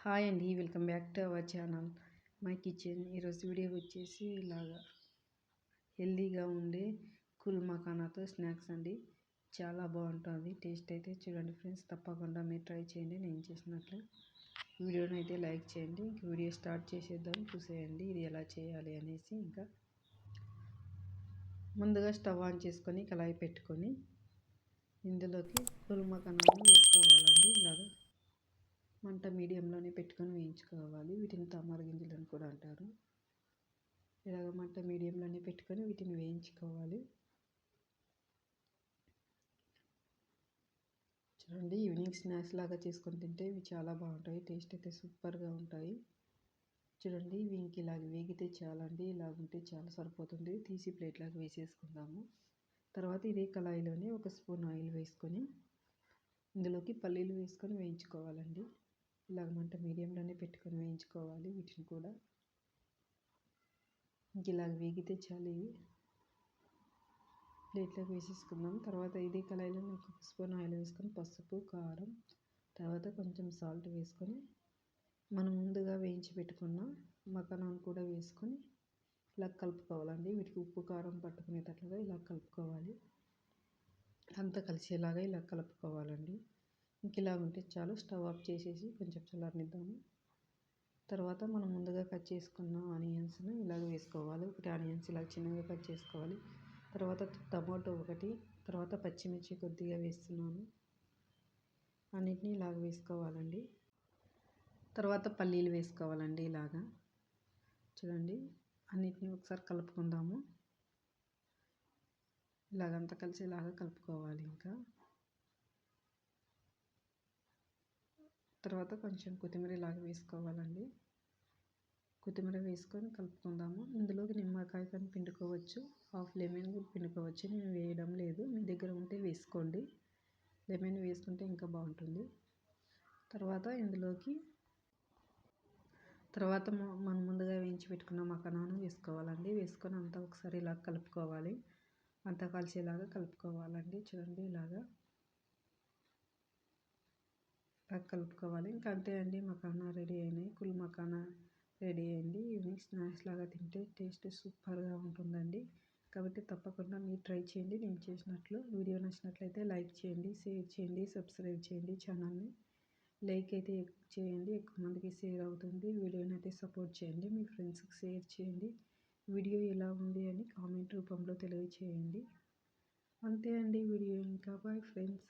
Hi అండి, welcome back to our channel my kitchen. ఈరోజు video వచ్చేసి ఇలాగా హెల్దీగా ఉండే కుల్ మఖానాతో స్నాక్స్ అండి. చాలా బాగుంటుంది టేస్ట్ అయితే. చూడండి ఫ్రెండ్స్, తప్పకుండా మీరు ట్రై చేయండి నేను చేసినట్లు. వీడియోని అయితే లైక్ చేయండి. వీడియో స్టార్ట్ చేసేద్దాం, చూసేయండి ఇది ఎలా చేయాలి అనేసి. ఇంకా ముందుగా స్టవ్ ఆన్ చేసుకొని కళాయి పెట్టుకొని ఇందులోకి కుల్ మఖానాలను వేసుకోవాలండి. ఇలాగా మంట మీడియంలోనే పెట్టుకొని వేయించుకోవాలి. వీటిని తమర గింజలని కూడా అంటారు. ఇలాగ మంట మీడియంలోనే పెట్టుకొని వీటిని వేయించుకోవాలి. చూడండి, ఈవినింగ్ స్నాక్స్ లాగా చేసుకొని తింటే ఇవి చాలా బాగుంటాయి. టేస్ట్ అయితే సూపర్గా ఉంటాయి. చూడండి, ఇవి ఇంక ఇలాగ వేగితే చాలండి. ఇలాగ ఉంటే చాలా సరిపోతుంది. తీసి ప్లేట్లాగా వేసేసుకుందాము. తర్వాత ఇదే కళాయిలోనే 1 స్పూన్ ఆయిల్ వేసుకొని ఇందులోకి పల్లీలు వేసుకొని వేయించుకోవాలండి. ఇలాగ మంట మీడియంలోనే పెట్టుకొని వేయించుకోవాలి. వీటిని కూడా ఇంక ఇలాగ వేగితే చాలు. ఇవి ప్లేట్లోకి వేసేసుకుందాం. తర్వాత ఇదే కళాయిలో 1 స్పూన్ ఆయిల్ వేసుకొని పసుపు, కారం, తర్వాత కొంచెం సాల్ట్ వేసుకొని మనం ముందుగా వేయించి పెట్టుకున్న మఖానాను కూడా వేసుకొని ఇలా కలుపుకోవాలండి. వీటికి ఉప్పు కారం పట్టుకునేటట్లుగా ఇలా కలుపుకోవాలి. అంతా కలిసేలాగా ఇలా కలుపుకోవాలండి. ఇంక ఇలా ఉంటే చాలు. స్టవ్ ఆఫ్ చేసేసి కొంచెం చల్లారనిద్దాము. తర్వాత మనం ముందుగా కట్ చేసుకున్న ఆనియన్స్ను ఇలాగ వేసుకోవాలి. 1 ఆనియన్స్ ఇలా చిన్నగా కట్ చేసుకోవాలి. తర్వాత టమాటో 1, తర్వాత పచ్చిమిర్చి కొద్దిగా వేస్తున్నాను. అన్నిటినీ ఇలాగ వేసుకోవాలండి. తర్వాత పల్లీలు వేసుకోవాలండి. ఇలాగా చూడండి, అన్నిటినీ ఒకసారి కలుపుకుందాము. ఇలాగంతా కలిసేలాగా కలుపుకోవాలి. ఇంకా తర్వాత కొంచెం కొత్తిమీర ఇలాగ వేసుకోవాలండి. కొత్తిమీర వేసుకొని కలుపుకుందాము. ఇందులోకి నిమ్మకాయ కానీ పిండుకోవచ్చు, హాఫ్ లెమన్ కూడా పిండుకోవచ్చు. నేను వేయడం లేదు, మీ దగ్గర ఉంటే వేసుకోండి. లెమన్ వేసుకుంటే ఇంకా బాగుంటుంది. తర్వాత ఇందులోకి మనం ముందుగా వేయించి పెట్టుకున్న మఖానాను వేసుకోవాలండి. వేసుకొని అంతా ఒకసారి ఇలా కలుపుకోవాలి. అంతా కలిసేలాగా కలుపుకోవాలండి. చూడండి, ఇలాగా కలుపుకోవాలి. ఇంకా అంతే అండి, మఖానా రెడీ అయినాయి. కుల్ మఖానా రెడీ అయింది. ఈవినింగ్ స్నాక్స్ లాగా తింటే టేస్ట్ సూపర్గా ఉంటుందండి. కాబట్టి తప్పకుండా మీరు ట్రై చేయండి నేను చేసినట్లు. వీడియో నచ్చినట్లయితే లైక్ చేయండి, షేర్ చేయండి, సబ్స్క్రైబ్ చేయండి ఛానల్ని. లైక్ అయితే చేయండి, ఎక్కువ మందికి షేర్ అవుతుంది. వీడియోని అయితే సపోర్ట్ చేయండి, మీ ఫ్రెండ్స్కి షేర్ చేయండి. వీడియో ఎలా ఉంది అని కామెంట్ రూపంలో తెలియచేయండి. అంతే అండి వీడియో. ఇంకా బాయ్ ఫ్రెండ్స్.